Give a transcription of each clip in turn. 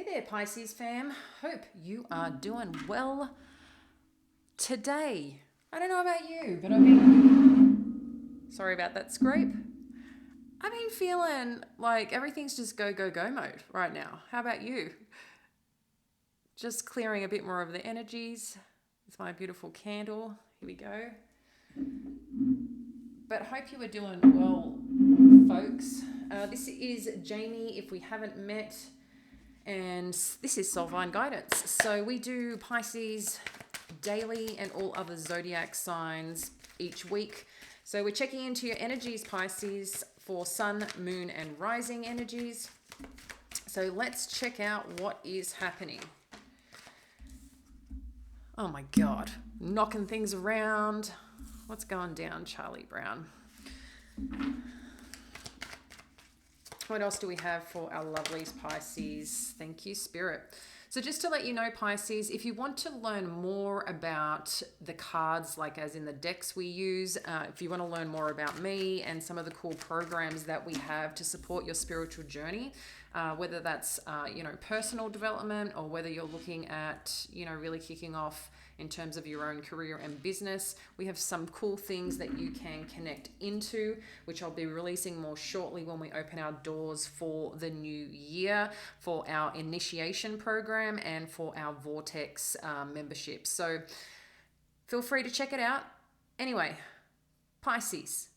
there, Pisces fam. Hope you are doing well today. I don't know about you, but sorry about that scrape. I've been feeling like everything's just go, go, go mode right now. How about you? Just clearing a bit more of the energies with my beautiful candle. Here we go. But hope you are doing well, folks. This is Jamie, if we haven't met, and this is Soulvine Guidance. So we do Pisces daily and all other zodiac signs each week. So we're checking into your energies, Pisces, for Sun, Moon, and Rising energies. So let's check out what is happening. Oh my God, knocking things around. What's going down, Charlie Brown? What else do we have for our lovelies, Pisces? Thank you, Spirit. So just to let you know, Pisces, if you want to learn more about the cards, like as in the decks we use, if you want to learn more about me and some of the cool programs that we have to support your spiritual journey, whether that's, personal development, or whether you're looking at, really kicking off in terms of your own career and business, we have some cool things that you can connect into, which I'll be releasing more shortly when we open our doors for the new year, for our initiation program and for our Vortex membership. So feel free to check it out. Anyway, Pisces,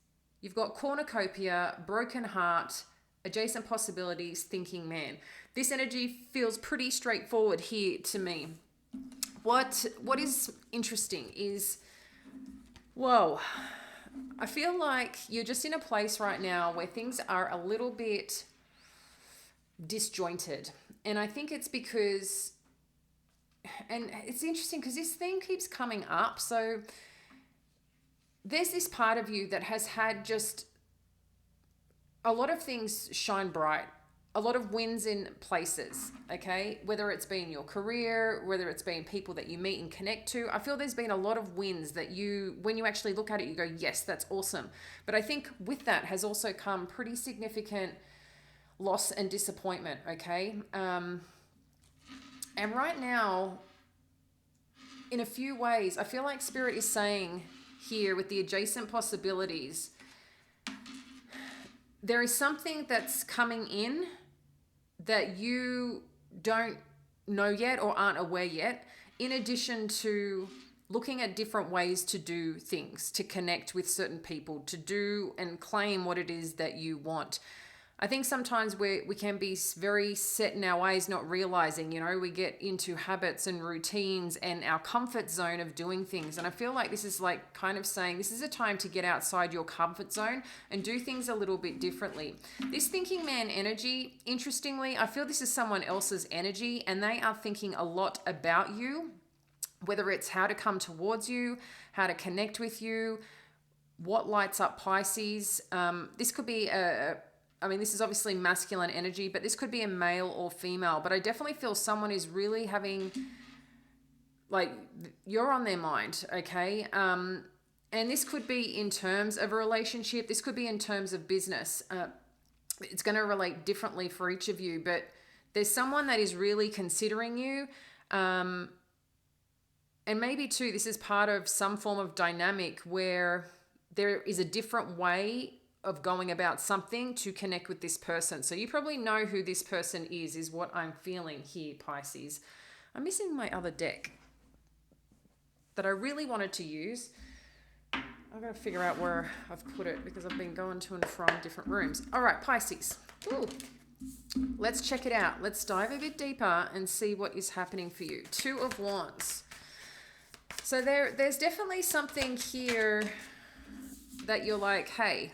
you've got cornucopia, broken heart, adjacent possibilities, thinking man. This energy feels pretty straightforward here to me. What is interesting is, I feel like you're just in a place right now where things are a little bit disjointed. And I think it's because, and it's interesting because this theme keeps coming up. So there's this part of you that has had just a lot of things shine bright, a lot of wins in places, okay? Whether it's been your career, whether it's been people that you meet and connect to. I feel there's been a lot of wins that when you actually look at it, you go, yes, that's awesome. But I think with that has also come pretty significant loss and disappointment, okay? And right now, in a few ways, I feel like Spirit is saying here with the adjacent possibilities, there is something that's coming in that you don't know yet or aren't aware yet, in addition to looking at different ways to do things, to connect with certain people, to do and claim what it is that you want. I think sometimes we can be very set in our ways, not realizing, we get into habits and routines and our comfort zone of doing things. And I feel like this is like kind of saying this is a time to get outside your comfort zone and do things a little bit differently. This thinking man energy, interestingly, I feel this is someone else's energy and they are thinking a lot about you, whether it's how to come towards you, how to connect with you, what lights up Pisces. This could be this is obviously masculine energy, but this could be a male or female. But I definitely feel someone is really having, you're on their mind, okay? And this could be in terms of a relationship. This could be in terms of business. It's going to relate differently for each of you, but there's someone that is really considering you. And maybe too, this is part of some form of dynamic where there is a different way of going about something to connect with this person. So you probably know who this person is what I'm feeling here, Pisces. I'm missing my other deck that I really wanted to use. I've got to figure out where I've put it because I've been going to and from different rooms. All right, Pisces. Ooh. Let's check it out. Let's dive a bit deeper and see what is happening for you. Two of Wands. So there's definitely something here that you're like, hey,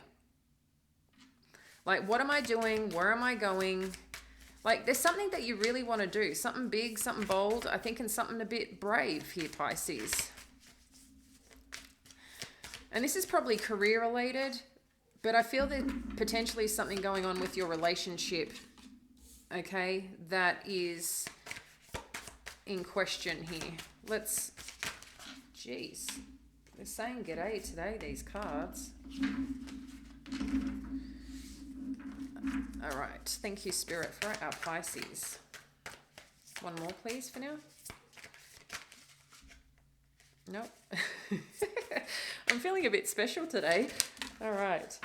what am I doing? Where am I going? There's something that you really want to do. Something big, something bold, I think, and something a bit brave here, Pisces. And this is probably career related, but I feel that potentially is something going on with your relationship, okay, that is in question here. Jeez. They're saying g'day today, these cards. All right. Thank you, Spirit, for our Pisces. one more, please, for now. Nope. I'm feeling a bit special today. All right.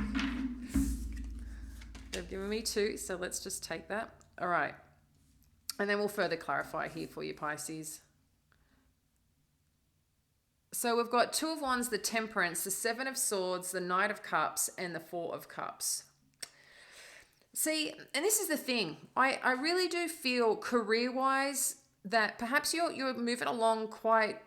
They've given me 2, so let's just take that. All right. And then we'll further clarify here for you, Pisces. So we've got 2 of Wands, the Temperance, the 7 of Swords, the Knight of Cups, and the 4 of Cups. See, and this is the thing. I really do feel career-wise that perhaps you're moving along quite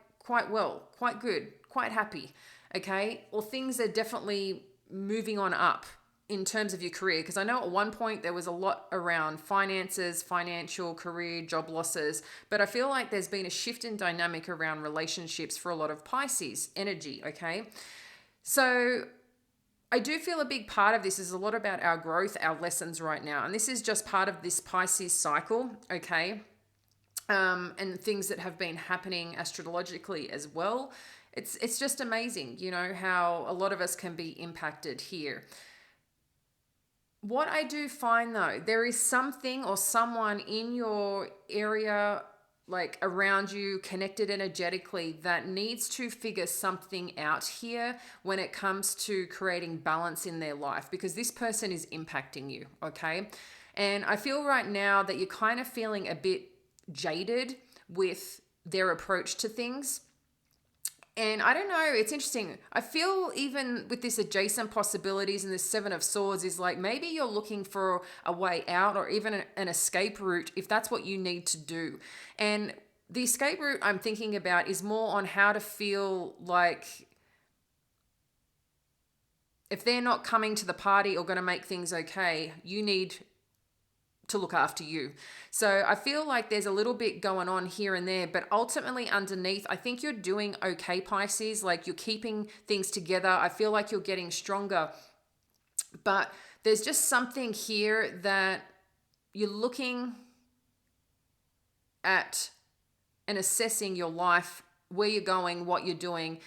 well, quite good, quite happy, okay? Or things are definitely moving on up in terms of your career. Because I know at one point there was a lot around finances, financial, career, job losses. But I feel like there's been a shift in dynamic around relationships for a lot of Pisces energy, okay? So I do feel a big part of this is a lot about our growth, our lessons right now. And this is just part of this Pisces cycle, okay? And things that have been happening astrologically as well. It's just amazing, you know, how a lot of us can be impacted here. What I do find though, there is something or someone in your area, like around you, connected energetically, that needs to figure something out here when it comes to creating balance in their life, because this person is impacting you, okay? And I feel right now that you're kind of feeling a bit jaded with their approach to things. And I don't know, it's interesting. I feel even with this adjacent possibilities and this 7 of Swords is like maybe you're looking for a way out or even an escape route if that's what you need to do. And the escape route I'm thinking about is more on how to feel like if they're not coming to the party or going to make things okay, you need to look after you. So I feel like there's a little bit going on here and there, but ultimately underneath, I think you're doing okay, Pisces. Like you're keeping things together. I feel like you're getting stronger, but there's just something here that you're looking at and assessing your life, where you're going, what you're doing.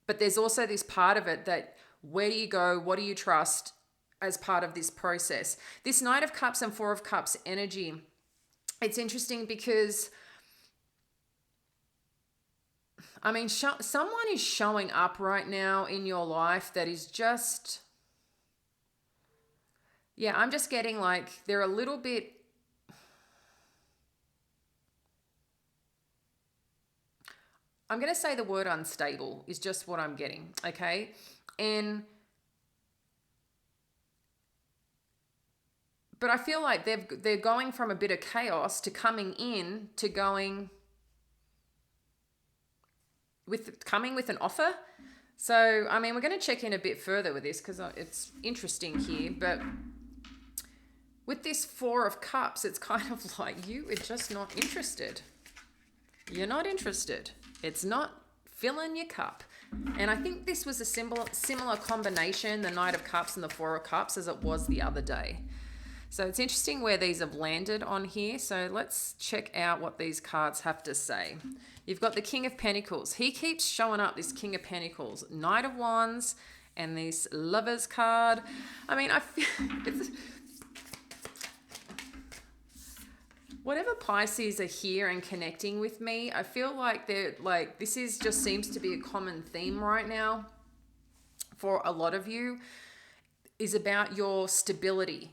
But there's also this part of it that where do you go? What do you trust? As part of this process. This Knight of Cups and 4 of Cups energy, it's interesting because, I mean, someone is showing up right now in your life that is just, yeah, I'm just getting like they're a little bit, I'm going to say the word unstable is just what I'm getting, okay? And but I feel like they're going from a bit of chaos to coming in to coming with an offer. So, I mean, we're going to check in a bit further with this because it's interesting here. But with this 4 of Cups, it's kind of like you are just not interested. You're not interested. It's not filling your cup. And I think this was a similar combination, the Knight of Cups and the 4 of Cups, as it was the other day. So it's interesting where these have landed on here. So let's check out what these cards have to say. You've got the King of Pentacles. He keeps showing up, this King of Pentacles. Knight of Wands and this Lovers card. I mean, I feel it's, whatever Pisces are here and connecting with me, I feel like they're like, this is just seems to be a common theme right now for a lot of you. Is about your stability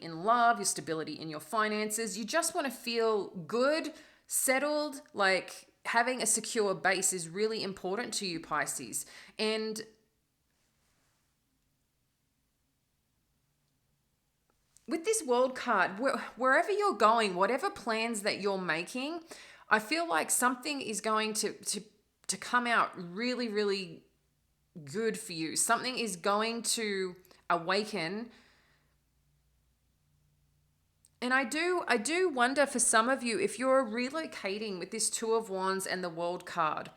in love, your stability in your finances. You just want to feel good, settled, like having a secure base is really important to you, Pisces. And with this World card, wherever you're going, whatever plans that you're making, I feel like something is going to come out really, really good for you. Something is going to awaken. And I do wonder for some of you, if you're relocating with this 2 of Wands and the World card,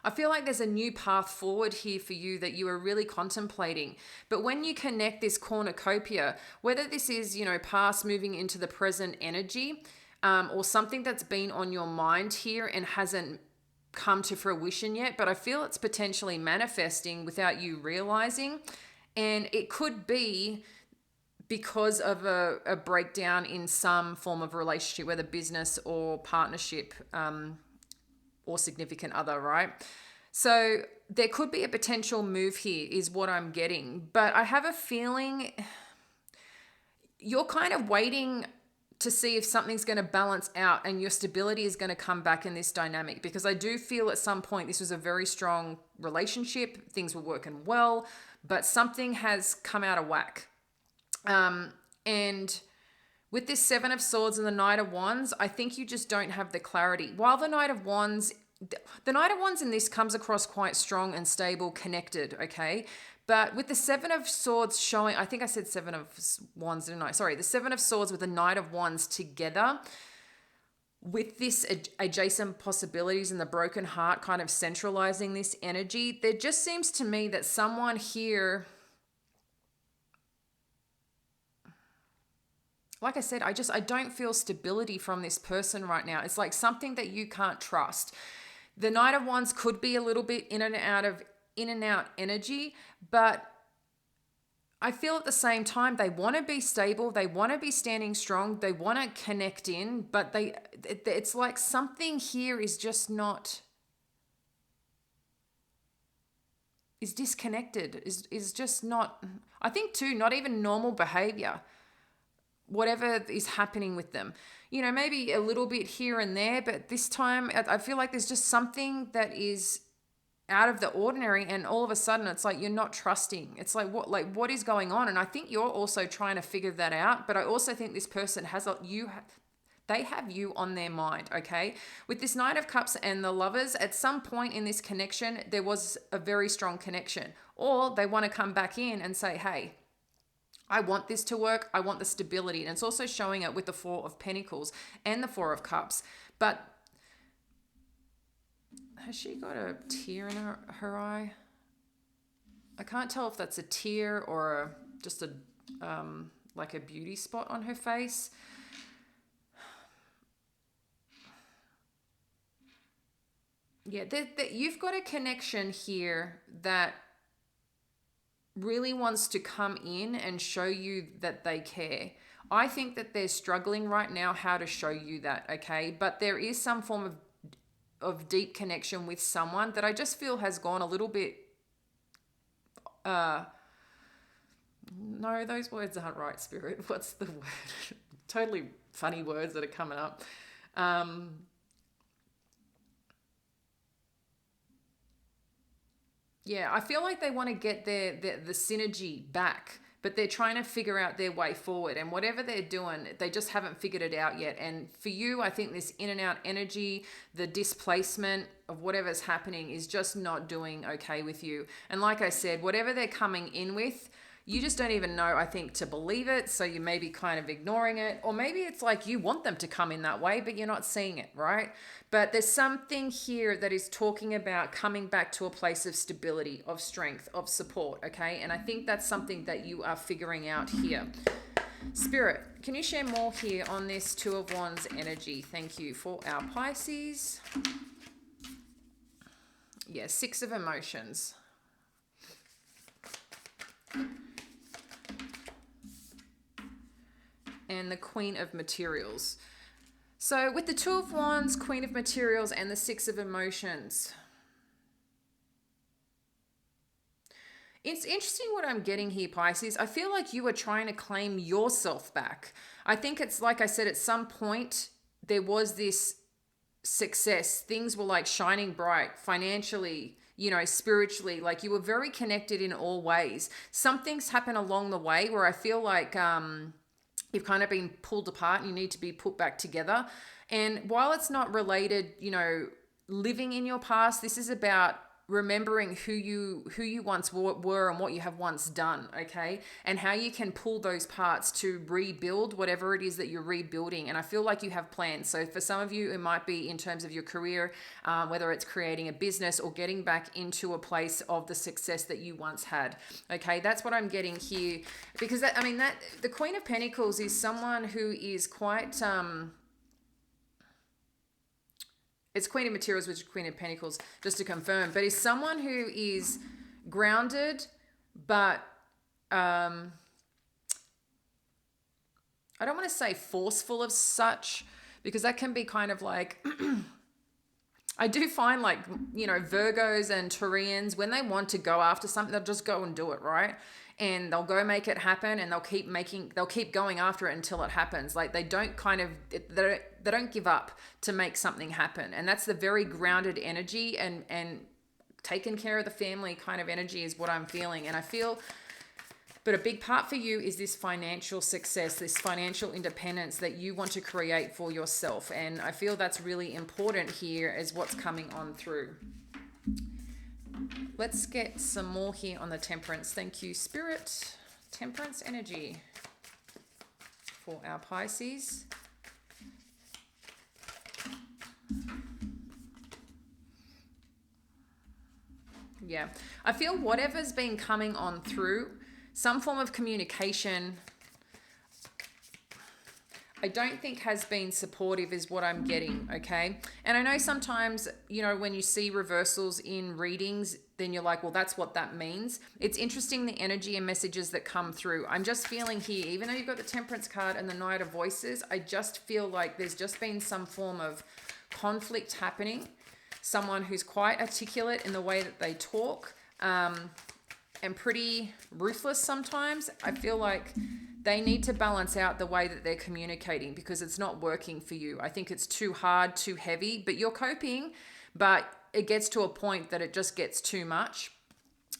I feel like there's a new path forward here for you that you are really contemplating. But when you connect this cornucopia, whether this is, you know, past moving into the present energy, or something that's been on your mind here and hasn't come to fruition yet, but I feel it's potentially manifesting without you realizing. And it could be because of a breakdown in some form of relationship, whether business or partnership, or significant other, right? So there could be a potential move here is what I'm getting. But I have a feeling you're kind of waiting to see if something's going to balance out and your stability is going to come back in this dynamic, because I do feel at some point this was a very strong relationship. Things were working well, but something has come out of whack. And with this Seven of Swords and the Knight of Wands, I think you just don't have the clarity. While the Knight of Wands in this comes across quite strong and stable, connected, okay? But with the Seven of Swords showing, I think I said Seven of Wands, didn't I? Sorry, the Seven of Swords with the Knight of Wands together, with this adjacent possibilities and the broken heart kind of centralizing this energy, there just seems to me that someone here, like I said, I don't feel stability from this person right now. It's like something that you can't trust. The Knight of Wands could be a little bit in and out energy, but I feel at the same time they want to be stable, they want to be standing strong, they want to connect in, but it's like something here is just not, is disconnected, is just not, I think too, not even normal behavior, whatever is happening with them. You know, maybe a little bit here and there, but this time I feel like there's just something that is out of the ordinary, and all of a sudden it's like you're not trusting. It's like what is going on? And I think you're also trying to figure that out, but I also think this person they have you on their mind, okay? With this Knight of Cups and the Lovers, at some point in this connection there was a very strong connection, or they want to come back in and say, hey, I want this to work. I want the stability. And it's also showing it with the Four of Pentacles and the Four of Cups. But has she got a tear in her eye? I can't tell if that's a tear or just a like a beauty spot on her face. Yeah, you've got a connection here that really wants to come in and show you that they care. I think that they're struggling right now how to show you that, okay? But there is some form of deep connection with someone that I just feel has gone a little bit, no, those words aren't right, Spirit. What's the word? Totally funny words that are coming up. Yeah, I feel like they want to get the synergy back, but they're trying to figure out their way forward. And whatever they're doing, they just haven't figured it out yet. And for you, I think this in and out energy, the displacement of whatever's happening is just not doing okay with you. And like I said, whatever they're coming in with, you just don't even know, I think, to believe it. So you may be kind of ignoring it. Or maybe it's like you want them to come in that way, but you're not seeing it, right? But there's something here that is talking about coming back to a place of stability, of strength, of support, okay? And I think that's something that you are figuring out here. Spirit, can you share more here on this Two of Wands energy? Thank you for our Pisces. Yeah, Six of Emotions. And the Queen of Materials. So with the Two of Wands, Queen of Materials, and the Six of Emotions, it's interesting what I'm getting here, Pisces. I feel like you are trying to claim yourself back. I think it's like I said, at some point there was this success. Things were like shining bright financially, you know, spiritually, like you were very connected in all ways. Something's happened along the way where I feel like you've kind of been pulled apart and you need to be put back together. And while it's not related, you know, living in your past, this is about remembering who you once were and what you have once done, okay? And how you can pull those parts to rebuild whatever it is that you're rebuilding. And I feel like you have plans. So for some of you, it might be in terms of your career, whether it's creating a business or getting back into a place of the success that you once had, okay? That's what I'm getting here. Because that the Queen of Pentacles is someone who is quite... it's Queen of Materials, which is Queen of Pentacles, just to confirm. But is someone who is grounded, but I don't want to say forceful of such, because that can be kind of like, I do find like, Virgos and Taurians, when they want to go after something, they'll just go and do it, right? And they'll go make it happen, and they'll keep going after it until it happens. Like they don't they don't give up to make something happen. And that's the very grounded energy and taking care of the family kind of energy is what I'm feeling. And I feel, but a big part for you is this financial success, this financial independence that you want to create for yourself. And I feel that's really important here as what's coming on through. Let's get some more here on the Temperance. Thank you, Spirit. Temperance energy for our Pisces. Yeah, I feel whatever's been coming on through, some form of communication, I don't think has been supportive is what I'm getting, okay? And I know sometimes, when you see reversals in readings, then you're like, well, that's what that means. It's interesting the energy and messages that come through. I'm just feeling here, even though you've got the Temperance card and the Knight of Voices, I just feel like there's just been some form of conflict happening. Someone who's quite articulate in the way that they talk, and pretty ruthless sometimes. I feel like they need to balance out the way that they're communicating because it's not working for you. I think it's too hard, too heavy, but you're coping, but it gets to a point that it just gets too much.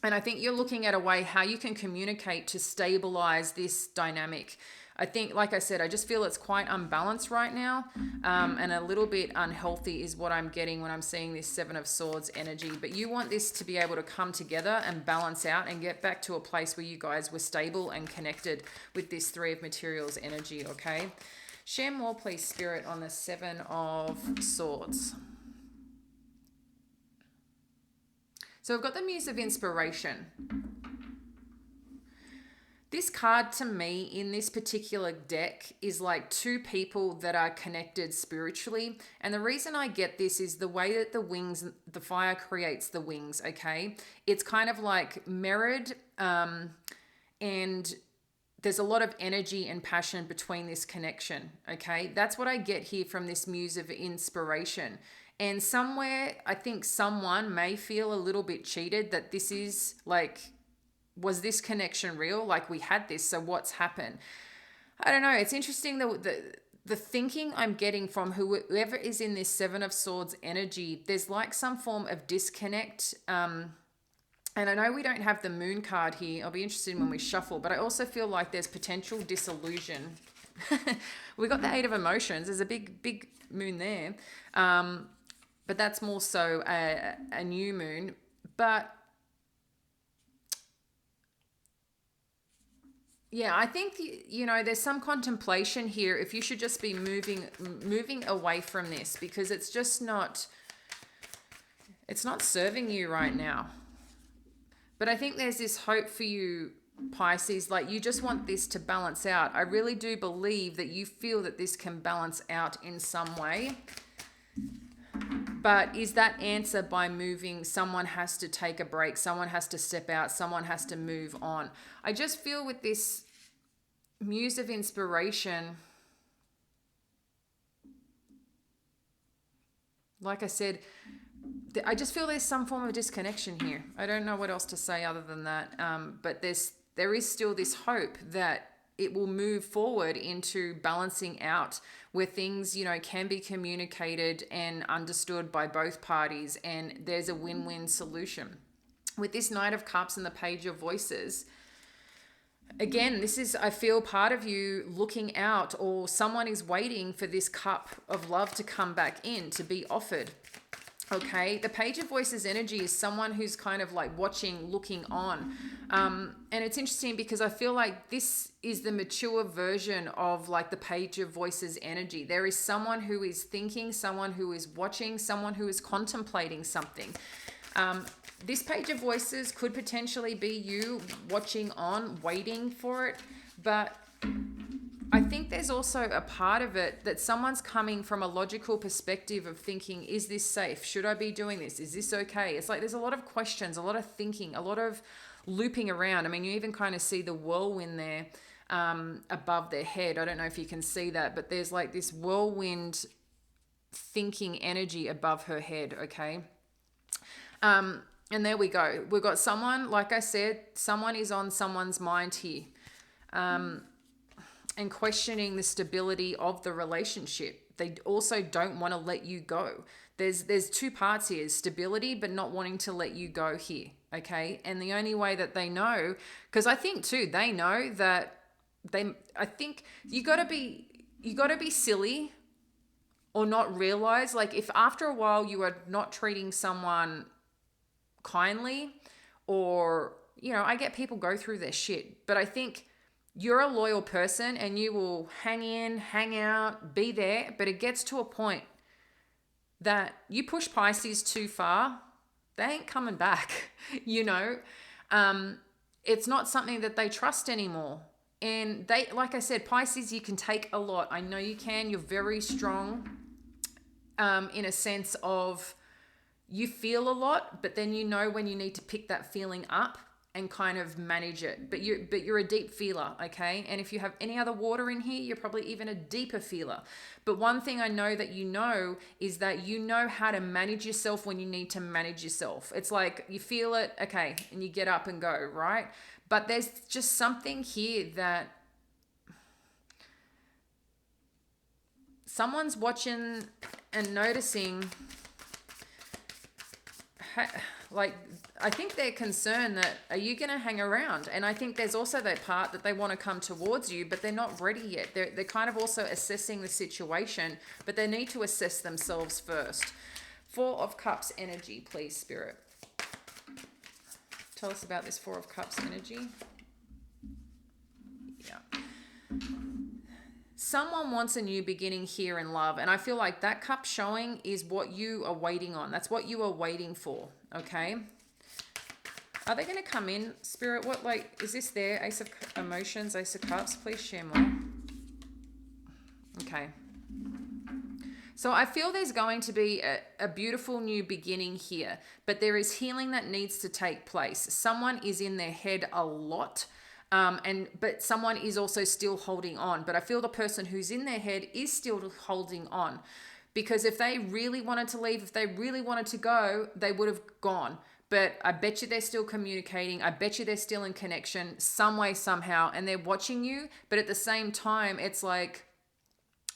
And I think you're looking at a way how you can communicate to stabilize this dynamic. I think, like I said, I just feel it's quite unbalanced right now, and a little bit unhealthy is what I'm getting when I'm seeing this Seven of Swords energy. But you want this to be able to come together and balance out and get back to a place where you guys were stable and connected with this Three of Materials energy, okay? Share more, please, Spirit, on the Seven of Swords. So we've got the Muse of Inspiration. This card to me in this particular deck is like two people that are connected spiritually. And the reason I get this is the way that the fire creates the wings, okay? It's kind of like mirrored, and there's a lot of energy and passion between this connection, okay? That's what I get here from this Muse of Inspiration. And somewhere, I think someone may feel a little bit cheated that this is like, was this connection real? Like we had this, so what's happened? I don't know. It's interesting the thinking I'm getting from whoever is in this Seven of Swords energy. There's like some form of disconnect. And I know we don't have the Moon card here. I'll be interested when we shuffle, but I also feel like there's potential disillusion. We got the Eight of Emotions. There's a big moon there. But that's more so a new moon. But yeah, I think, there's some contemplation here if you should just be moving away from this because it's just not serving you right now. But I think there's this hope for you, Pisces, like you just want this to balance out. I really do believe that you feel that this can balance out in some way. But is that answer by moving? Someone has to take a break. Someone has to step out. Someone has to move on. I just feel with this Muse of Inspiration, like I said, I just feel there's some form of disconnection here. I don't know what else to say other than that. But there is still this hope that it will move forward into balancing out where things, can be communicated and understood by both parties, and there's a win-win solution. With this Knight of Cups and the Page of Voices, again, this is, I feel, part of you looking out, or someone is waiting for this cup of love to come back in, to be offered. Okay, the Page of Voices energy is someone who's kind of like watching, looking on. And it's interesting because I feel like this is the mature version of like the Page of Voices energy. There is someone who is thinking, someone who is watching, someone who is contemplating something. This Page of Voices could potentially be you watching on, waiting for it. But I think there's also a part of it that someone's coming from a logical perspective of thinking, is this safe? Should I be doing this? Is this okay? It's like there's a lot of questions, a lot of thinking, a lot of looping around. I mean, you even kind of see the whirlwind there. above their head. I don't know if you can see that, but there's like this whirlwind thinking energy above her head, okay? And there we go. We've got someone, like I said, someone is on someone's mind here, and questioning the stability of the relationship. They also don't want to let you go. There's two parts here: stability, but not wanting to let you go here, okay? And the only way that they know, because I think too, they know that I think you got to be silly or not realize, like, if after a while you are not treating someone kindly, or, you know, I get people go through their shit, but I think you're a loyal person and you will hang in, hang out, be there, but it gets to a point that you push Pisces too far, they ain't coming back. You know, it's not something that they trust anymore. And they, like I said, Pisces, you can take a lot. I know you can. You're very strong, in a sense of you feel a lot, but then you know when you need to pick that feeling up and kind of manage it. But you're a deep feeler, okay? And if you have any other water in here, you're probably even a deeper feeler. But one thing I know that you know is that you know how to manage yourself when you need to manage yourself. It's like you feel it, okay, and you get up and go, right? But there's just something here that someone's watching and noticing. Like, I think they're concerned that, are you going to hang around? And I think there's also that part that they want to come towards you, but they're not ready yet. They're kind of also assessing the situation, but they need to assess themselves first. Four of Cups energy, please, Spirit. Tell us about this Four of Cups energy. Yeah. Someone wants a new beginning here in love, and I feel like that cup showing is what you are waiting on. That's what you are waiting for, okay? Are they going to come in, Spirit? What, like, is this their Ace of Emotions, Ace of Cups? Please share more. Okay. So I feel there's going to be a beautiful new beginning here, but there is healing that needs to take place. Someone is in their head a lot. But someone is also still holding on. But I feel the person who's in their head is still holding on, because if they really wanted to leave, if they really wanted to go, they would have gone. But I bet you they're still communicating. I bet you they're still in connection some way, somehow, and they're watching you. But at the same time, it's like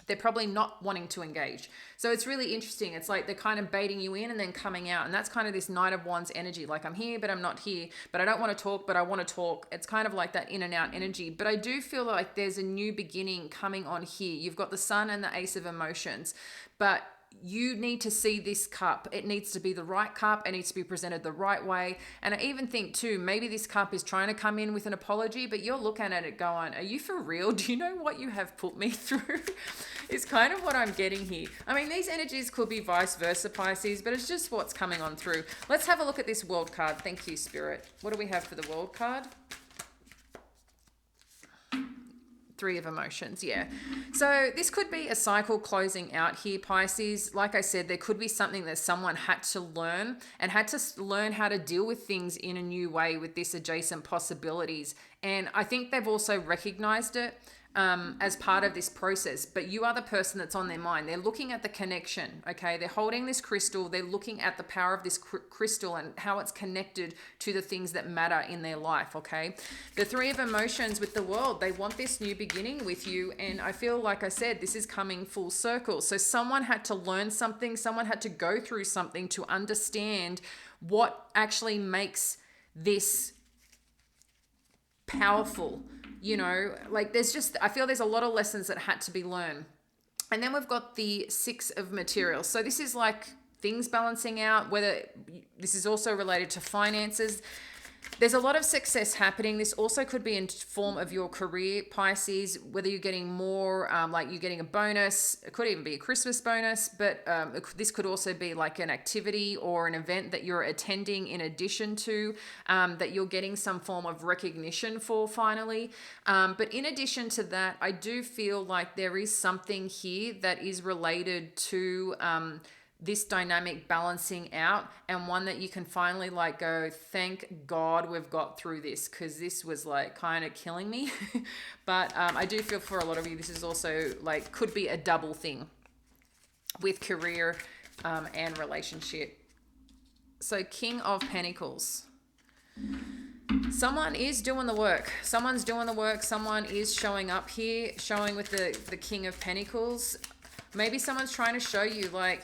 they're probably not wanting to engage. So it's really interesting. It's like they're kind of baiting you in and then coming out. And that's kind of this Knight of Wands energy. Like, I'm here, but I'm not here. But I don't want to talk, but I want to talk. It's kind of like that in and out energy. But I do feel like there's a new beginning coming on here. You've got the Sun and the Ace of Emotions. But you need to see this cup. It needs to be the right cup. It needs to be presented the right way. And I even think too, maybe this cup is trying to come in with an apology, but you're looking at it going, are you for real? Do you know what you have put me through? It's kind of what I'm getting here. I mean, these energies could be vice versa, Pisces, but it's just what's coming on through. Let's have a look at this World card. Thank you, Spirit. What do we have for the World card? Three of Emotions, yeah. So this could be a cycle closing out here, Pisces. Like I said, there could be something that someone had to learn and had to learn how to deal with things in a new way with this adjacent possibilities. And I think they've also recognized it as part of this process, but you are the person that's on their mind. They're looking at the connection, okay? They're holding this crystal. They're looking at the power of this crystal and how it's connected to the things that matter in their life, okay? The Three of Emotions with the World, they want this new beginning with you, and I feel, like I said, this is coming full circle. So someone had to learn something. Someone had to go through something to understand what actually makes this powerful. You know, like I feel there's a lot of lessons that had to be learned. And then we've got the Six of Materials. So this is like things balancing out, whether this is also related to finances. There's a lot of success happening. This also could be in form of your career, Pisces, whether you're getting more, like you're getting a bonus. It could even be a Christmas bonus, but this could also be like an activity or an event that you're attending in addition to, that you're getting some form of recognition for finally. But in addition to that, I do feel like there is something here that is related to this dynamic balancing out, and one that you can finally like go, thank God we've got through this, because this was like kind of killing me. But I do feel for a lot of you, this is also like could be a double thing with career and relationship. So King of Pentacles. Someone is doing the work. Someone's doing the work. Someone is showing up here, showing with the King of Pentacles. Maybe someone's trying to show you like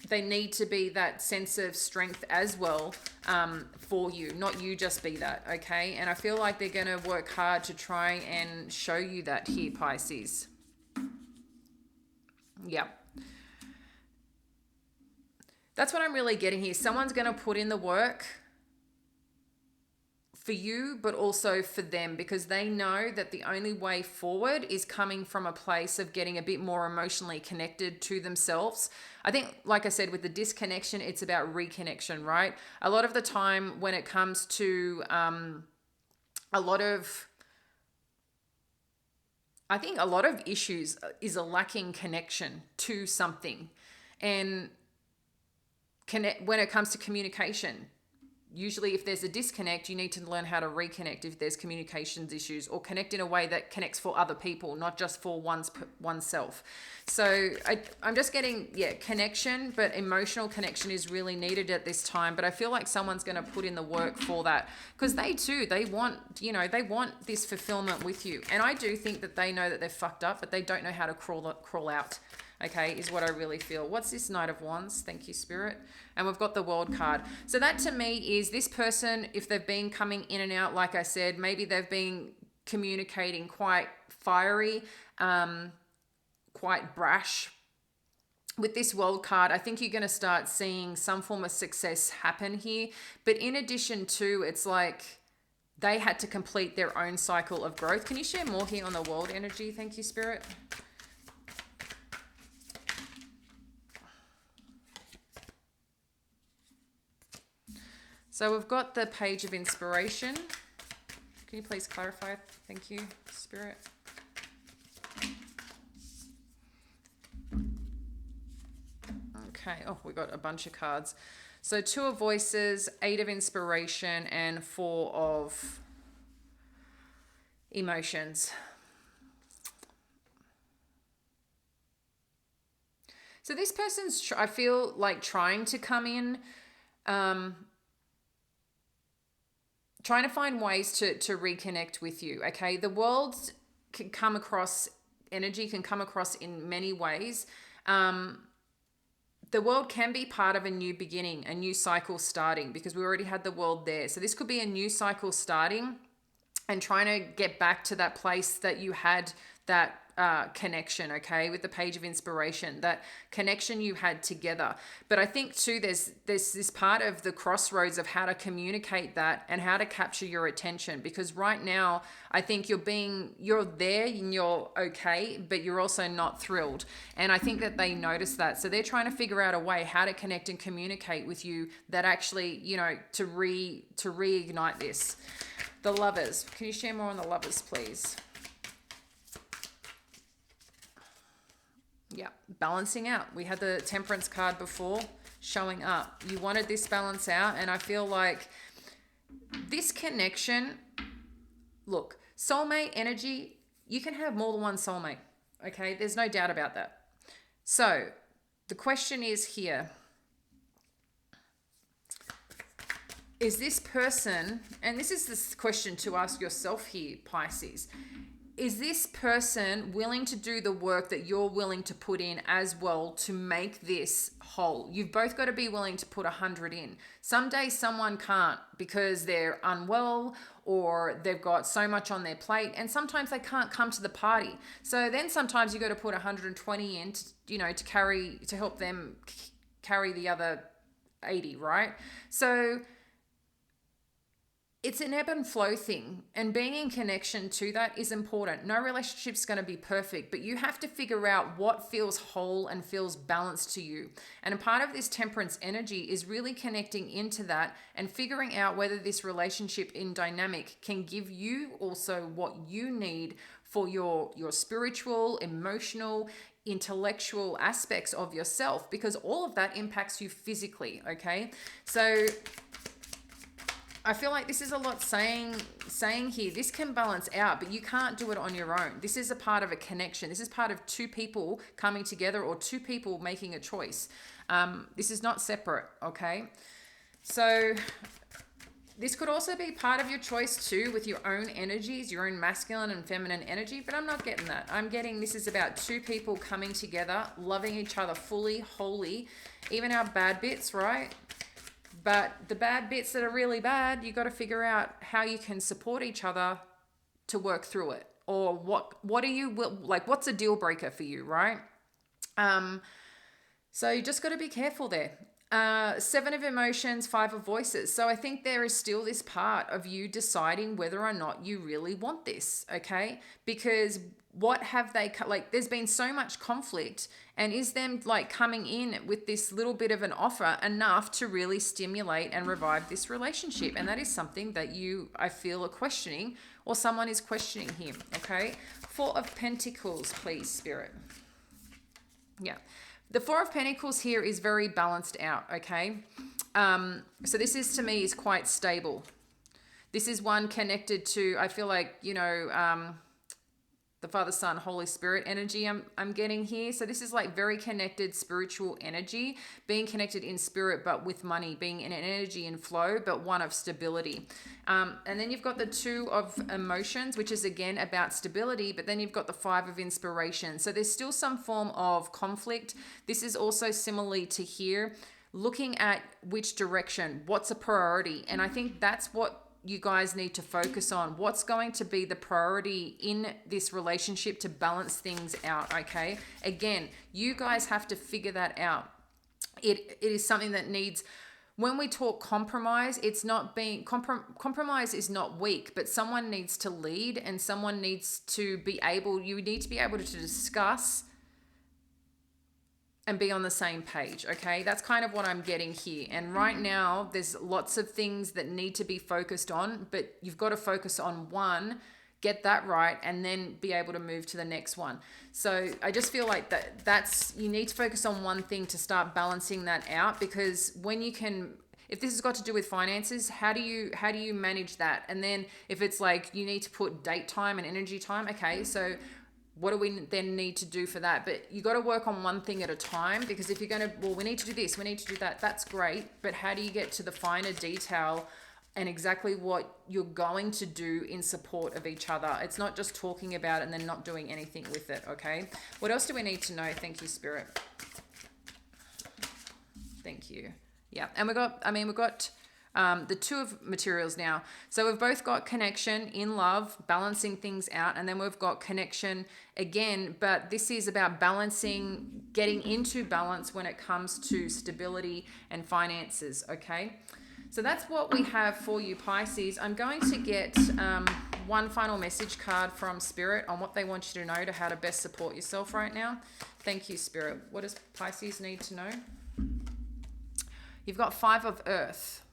they need to be that sense of strength as well for you, not you just be that, okay? And I feel like they're going to work hard to try and show you that here, Pisces. Yeah. That's what I'm really getting here. Someone's going to put in the work for you, but also for them, because they know that the only way forward is coming from a place of getting a bit more emotionally connected to themselves. I think, like I said, with the disconnection, it's about reconnection, right? A lot of the time when it comes to a lot of issues is a lacking connection to something. And when it comes to communication, usually if there's a disconnect, you need to learn how to reconnect if there's communications issues, or connect in a way that connects for other people, not just for oneself. So I'm just getting, connection, but emotional connection is really needed at this time. But I feel like someone's going to put in the work for that, because they want this fulfillment with you. And I do think that they know that they're fucked up, but they don't know how to crawl out. Okay, is what I really feel. What's this Knight of Wands? Thank you, Spirit. And we've got the World card. So that to me is this person, if they've been coming in and out, like I said, maybe they've been communicating quite fiery, quite brash. With this World card, I think you're going to start seeing some form of success happen here. But in addition to, it's like they had to complete their own cycle of growth. Can you share more here on the World energy? Thank you, Spirit. So we've got the Page of Inspiration. Can you please clarify? Thank you, Spirit. Okay. Oh, we got a bunch of cards. So 2 of Voices, 8 of Inspiration, and 4 of Emotions. So this person's, I feel like, trying to come in, trying to find ways to reconnect with you, okay? The world can come across, energy can come across in many ways. The world can be part of a new beginning, a new cycle starting, because we already had the world there. So this could be a new cycle starting and trying to get back to that place that you had that connection, okay, with the Page of Inspiration, that connection you had together. But I think too, there's this part of the crossroads of how to communicate that and how to capture your attention, because right now I think you're there and you're okay, but you're also not thrilled. And I think that they notice that. So they're trying to figure out a way how to connect and communicate with you that actually, to reignite this. The Lovers. Can you share more on the Lovers, please? Yeah, balancing out. We had the Temperance card before, showing up. You wanted this balance out, and I feel like this connection, look, soulmate energy, you can have more than one soulmate, okay? There's no doubt about that. So the question is here, is this person, and this is this question to ask yourself here, Pisces, is this person willing to do the work that you're willing to put in as well to make this whole? You've both got to be willing to put 100 in. Some days someone can't because they're unwell or they've got so much on their plate, and sometimes they can't come to the party. So then sometimes you got to put 120 in, to help them carry the other 80, right? So it's an ebb and flow thing, and being in connection to that is important. No relationship's going to be perfect, but you have to figure out what feels whole and feels balanced to you. And a part of this Temperance energy is really connecting into that and figuring out whether this relationship in dynamic can give you also what you need for your spiritual, emotional, intellectual aspects of yourself, because all of that impacts you physically, okay? So I feel like this is a lot saying here. This can balance out, but you can't do it on your own. This is a part of a connection. This is part of two people coming together or two people making a choice. This is not separate, okay? So this could also be part of your choice too, with your own energies, your own masculine and feminine energy, but I'm not getting that. I'm getting this is about two people coming together, loving each other fully, wholly, even our bad bits, right? But the bad bits that are really bad, you got to figure out how you can support each other to work through it. Or what are you, like, what's a deal breaker for you, right? So you just got to be careful there. 7 of emotions, 5 of voices. So I think there is still this part of you deciding whether or not you really want this, okay? Because what have they, like, there's been so much conflict, and is them like coming in with this little bit of an offer enough to really stimulate and revive this relationship? And that is something that you, I feel, are questioning, or someone is questioning him, okay? 4 of Pentacles, please, Spirit. Yeah. The 4 of Pentacles here is very balanced out, okay? So this is, to me, is quite stable. This is one connected to, I feel like, you know, the Father, Son, Holy Spirit energy I'm getting here. So this is like very connected spiritual energy, being connected in spirit, but with money, being in an energy and flow, but one of stability. And then you've got the 2 of emotions, which is again about stability, but then you've got the 5 of inspiration. So there's still some form of conflict. This is also similarly to here, looking at which direction, what's a priority. And I think that's what you guys need to focus on. What's going to be the priority in this relationship to balance things out, okay? Again, you guys have to figure that out. It is something that needs, when we talk compromise, it's not being, compromise is not weak, but someone needs to lead, and someone needs to be able, you need to be able to discuss and be on the same page, okay? That's kind of what I'm getting here. And right now, there's lots of things that need to be focused on, but you've got to focus on one, get that right, and then be able to move to the next one. So I just feel like that's, you need to focus on one thing to start balancing that out, because when you can, if this has got to do with finances, how do you manage that? And then if it's like you need to put date time and energy time, okay, so what do we then need to do for that? But you got to work on one thing at a time, because if you're going to, well, we need to do this, we need to do that, that's great. But how do you get to the finer detail and exactly what you're going to do in support of each other? It's not just talking about it and then not doing anything with it, okay? What else do we need to know? Thank you, Spirit. Thank you. Yeah, and we've got the 2 of materials now. So we've both got connection in love, balancing things out, and then we've got connection again, but this is about balancing, getting into balance when it comes to stability and finances, okay? So that's what we have for you, Pisces. I'm going to get one final message card from Spirit on what they want you to know to how to best support yourself right now. Thank you, Spirit. What does Pisces need to know? You've got 5 of Earth.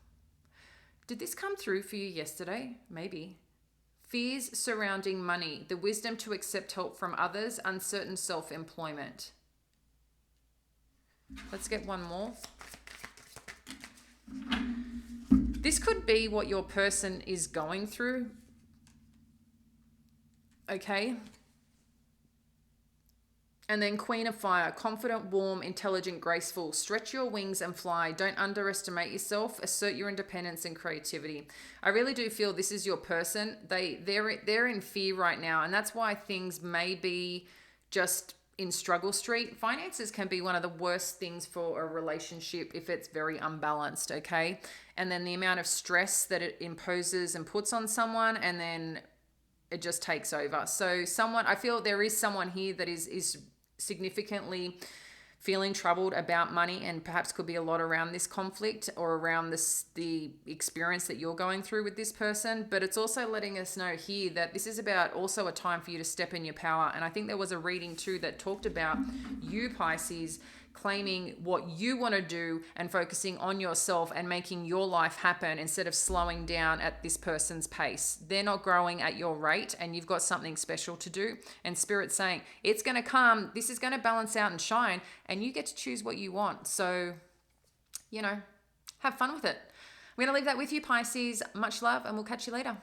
Did this come through for you yesterday? Maybe. Fears surrounding money, the wisdom to accept help from others, uncertain self-employment. Let's get one more. This could be what your person is going through. Okay. And then Queen of Fire, confident, warm, intelligent, graceful. Stretch your wings and fly. Don't underestimate yourself. Assert your independence and creativity. I really do feel this is your person. They're in fear right now, and that's why things may be just in struggle street. Finances can be one of the worst things for a relationship if it's very unbalanced, okay? And then the amount of stress that it imposes and puts on someone, and then it just takes over. So I feel there is someone here that is significantly feeling troubled about money, and perhaps could be a lot around this conflict or around the experience that you're going through with this person. But it's also letting us know here that this is about also a time for you to step in your power. And I think there was a reading too that talked about you, Pisces, claiming what you want to do and focusing on yourself and making your life happen instead of slowing down at this person's pace. They're not growing at your rate and you've got something special to do. And Spirit's saying, it's going to come, this is going to balance out and shine, and you get to choose what you want. So, have fun with it. I'm going to leave that with you, Pisces. Much love, and we'll catch you later.